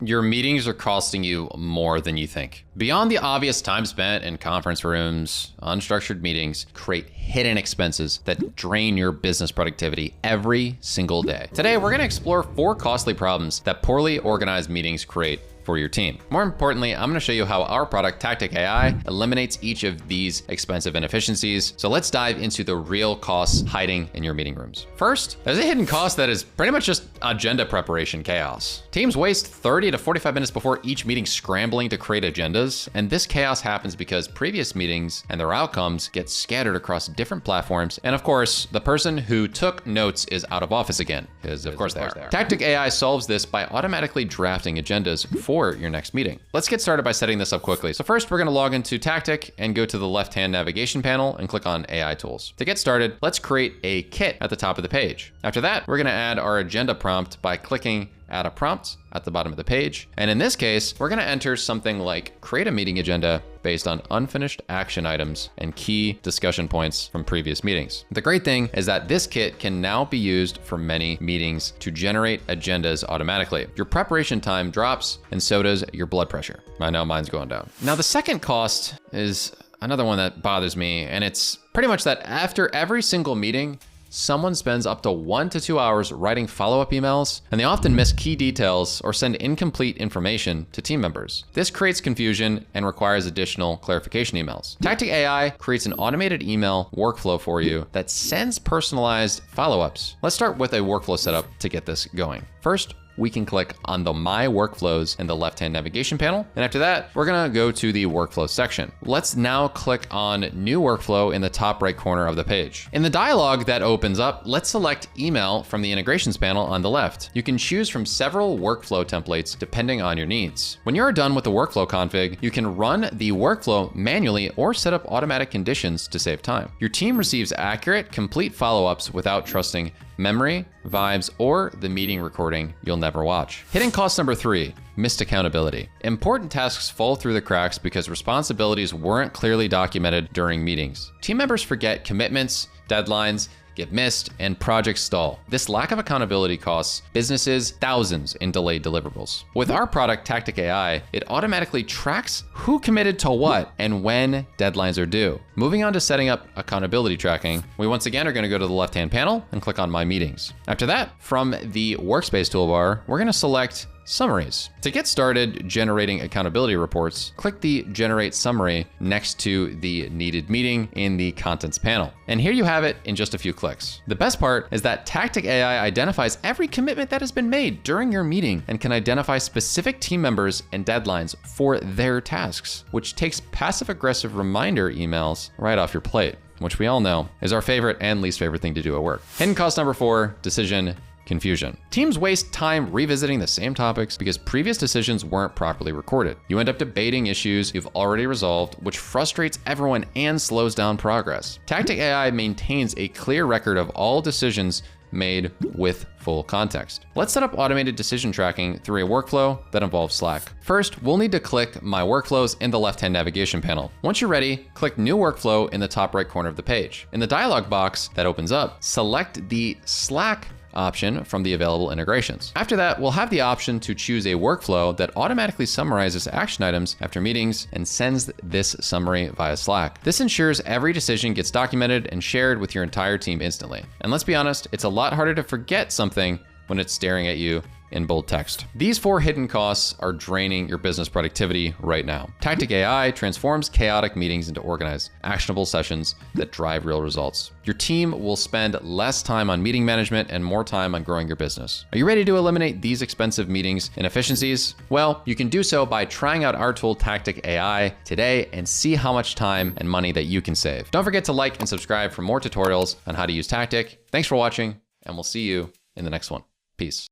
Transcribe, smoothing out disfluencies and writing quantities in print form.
Your meetings are costing you more than you think. Beyond the obvious time spent in conference rooms, unstructured meetings create hidden expenses that drain your business productivity every single day. Today, we're going to explore 4 costly problems that poorly organized meetings create for your team. More importantly, I'm going to show you how our product, Tactic AI, eliminates each of these expensive inefficiencies. So let's dive into the real costs hiding in your meeting rooms. First, there's a hidden cost that is pretty much just agenda preparation chaos. Teams waste 30 to 45 minutes before each meeting scrambling to create agendas, and this chaos happens because previous meetings and their outcomes get scattered across different platforms, and of course, the person who took notes is out of office again, because of course they are. Tactic AI solves this by automatically drafting agendas for your next meeting. Let's get started by setting this up quickly. So first, we're going to log into Tactic and go to the left-hand navigation panel and click on AI Tools. To get started, let's create a kit at the top of the page. After that, we're going to add our agenda prompt by clicking Add a prompt at the bottom of the page. And in this case, we're going to enter something like create a meeting agenda based on unfinished action items and key discussion points from previous meetings. The great thing is that this kit can now be used for many meetings to generate agendas automatically. Your preparation time drops, and so does your blood pressure. I know mine's going down. Now, the second cost is another one that bothers me, and it's pretty much that after every single meeting, someone spends up to 1 to 2 hours writing follow-up emails, and they often miss key details or send incomplete information to team members. This creates confusion and requires additional clarification emails. Tactic AI creates an automated email workflow for you that sends personalized follow-ups. Let's start with a workflow setup to get this going. First, we can click on the My Workflows in the left-hand navigation panel. And after that, we're gonna go to the Workflow section. Let's now click on New Workflow in the top right corner of the page. In the dialog that opens up, let's select Email from the Integrations panel on the left. You can choose from several workflow templates depending on your needs. When you're done with the workflow config, you can run the workflow manually or set up automatic conditions to save time. Your team receives accurate, complete follow-ups without trusting memory, vibes, or the meeting recording you'll never watch. Hidden cost number 3, missed accountability. Important tasks fall through the cracks because responsibilities weren't clearly documented during meetings. Team members forget commitments, deadlines, get missed, and projects stall. This lack of accountability costs businesses thousands in delayed deliverables. With our product, Tactic AI, it automatically tracks who committed to what and when deadlines are due. Moving on to setting up accountability tracking, we once again are going to go to the left-hand panel and click on My Meetings. After that, from the Workspace toolbar, we're going to select Summaries. To get started generating accountability reports, click the Generate Summary next to the Needed Meeting in the Contents panel. And here you have it in just a few clicks. The best part is that Tactic AI identifies every commitment that has been made during your meeting and can identify specific team members and deadlines for their tasks, which takes passive-aggressive reminder emails right off your plate, which we all know is our favorite and least favorite thing to do at work. Hidden cost number 4, decision confusion. Teams waste time revisiting the same topics because previous decisions weren't properly recorded. You end up debating issues you've already resolved, which frustrates everyone and slows down progress. Tactic AI maintains a clear record of all decisions made with full context. Let's set up automated decision tracking through a workflow that involves Slack. First, we'll need to click My Workflows in the left-hand navigation panel. Once you're ready, click New Workflow in the top right corner of the page. In the dialog box that opens up, select the Slack option from the available integrations. After that, we'll have the option to choose a workflow that automatically summarizes action items after meetings and sends this summary via Slack. This ensures every decision gets documented and shared with your entire team instantly. And let's be honest, it's a lot harder to forget something when it's staring at you in bold text. These 4 hidden costs are draining your business productivity right now. Tactic AI transforms chaotic meetings into organized, actionable sessions that drive real results. Your team will spend less time on meeting management and more time on growing your business. Are you ready to eliminate these expensive meetings inefficiencies? Well, you can do so by trying out our tool Tactic AI today and see how much time and money that you can save. Don't forget to like and subscribe for more tutorials on how to use Tactic. Thanks for watching, and we'll see you in the next one. Peace.